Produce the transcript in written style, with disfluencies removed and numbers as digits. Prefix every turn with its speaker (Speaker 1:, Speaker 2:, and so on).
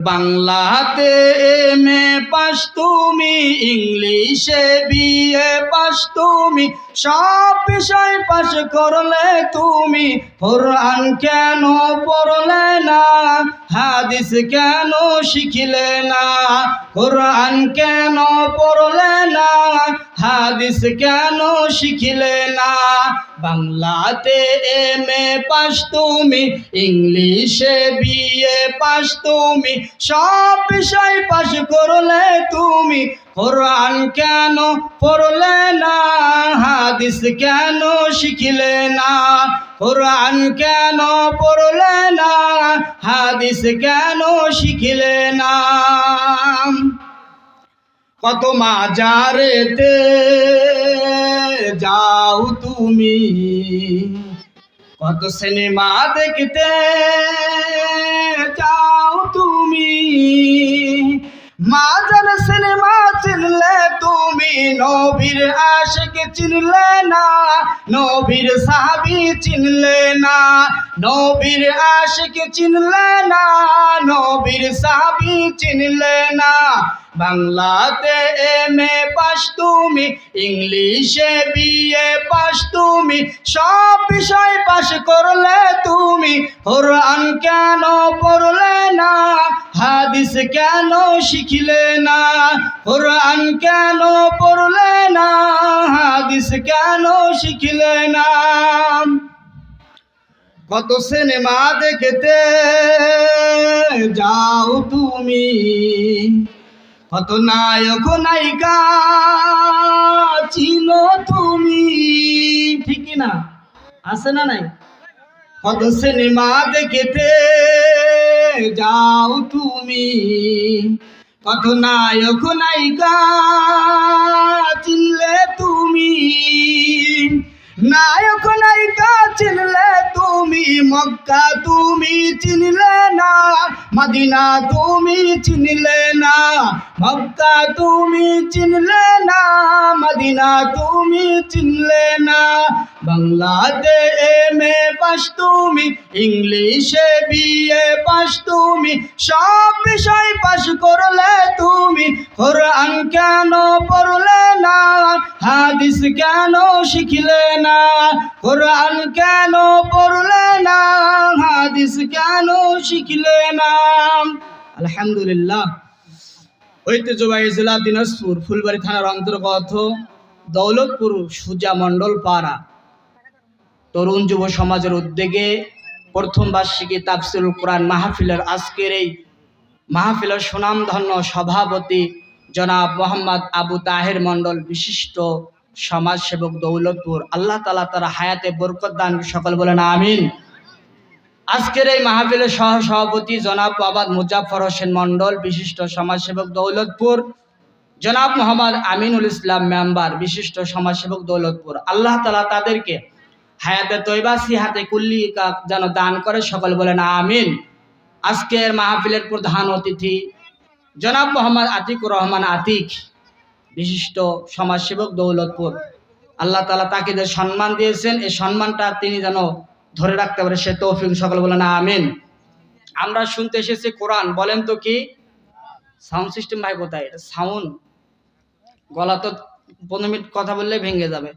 Speaker 1: বাংলাতে MA pass তুমি, ইংলিশে বিএ পাস তুমি, সব বিষয় পাস করলে তুমি। কোরআন কেন পড়লে না, হাদিস কেন শিখলে না? কোরআন কেন পড়লে না, হাদিস কেন শিখলে না? বাংলাতে এমএ পাস তুমি, ইংলিশে বিএ পাস তুমি, সব বিষয় পাস করলে তুমি। কোরআন কেন পড়লে না, হাদিস কেন শিখলে না? কোরআন কেন পড়লে না, হাদিস কেন শিখলে না? কত মাজারেতে যাও তুমি, কত সিনেমা দেখতে যাও তুমি। মাজার সিনেমা চিনলে তুমি, নবীর আশিক চিনলে না, নবীর সাহাবী চিনলে না। নবীর আশিক চিনলে না, নবীর সাহাবী চিনলে না। বাংলাতে এমএ পাস তুমি, ইংলিশে বিএ পাস তুমি, সব বিষয় পাস করলে তুমি। কোরআন কেন পড়লে না, হাদিস কেন শিখলে না? কোরআন কেন পড়লে না, হাদিস কেন শিখলে না? কত সিনেমা দেখতে যাও তুমি, কত নায়ক নায়িকা চিনো তুমি, ঠিক না? আছে না নাই? কত সিনেমা দেখতে যাও তুমি, কত নায়ক নায়িকা চিনলে তুমি। নায়ক নায়িকা চিনলে তুমি, মক্কা তুমি চিনলে না, মদিনা তুমি চিনলে না। মক্কা তুমি চিনলে না, মদিনা তুমি চিনলে না। বাংলাতে এমএ পাস তুমি, ইংলিশে বিএ পাস তুমি, সব বিষয় পাস করলে তুমি। কোরআন কেন পড়লে না, হাদিস কেন শিখলে না? কোরআন কেন পড়লে না, হাদিস কেন শিখলে না? আলহামদুলিল্লাহ। ঐতিহ্যবাহী জেলা দিনাজপুর ফুলবাড়ী থানার অন্তর্গত দৌলতপুর সুজা মণ্ডল পাড়া তরুণ যুব সমাজের উদ্যোগে প্রথম বার্ষিকী তাফসিরুল কোরআন মাহফিলের আজকের এই মাহফিলের সুনামধন্য সভাপতি জনাব মোহাম্মদ আবু তাহের মণ্ডল, বিশিষ্ট সমাজসেবক দৌলতপুর। আল্লাহ তাআলা তার হায়াতে বরকত দান, সকল বলেন আমিন। আজকের এই মাহফিলের সহ সভাপতি জনাব আবাদ মুজাফফর হোসেন মণ্ডল, বিশিষ্ট সমাজসেবক দৌলতপুর। জনাব মোহাম্মদ আমিনুল ইসলাম মেম্বার, বিশিষ্ট সমাজসেবক দৌলতপুর। আল্লাহ তাআলা তাদেরকে হায়াতে তৈবা সিহাতে কুল্লিকা যেন দান করে, সকল বলেন আমিন। আজকের মাহফিলের প্রধান অতিথি জনাব মোহাম্মদ আতিকুর রহমান আতিক, বিশিষ্ট সমাজসেবক দৌলতপুর। আল্লাহ তাআলা তাকে যে সম্মান দিয়েছেন, এই সম্মানটা তিনি যেন ধরে রাখতে পারে, সে তৌফিক, সকল বলেন আমিন। আমরা শুনতে এসেছি কোরআন, বলেন তো কি সাউন্ড সিস্টেম ভাই কোথায়? এটা সাউন্ড, গলা তো 15 মিনিট কথা বললে ভেঙে যাবে।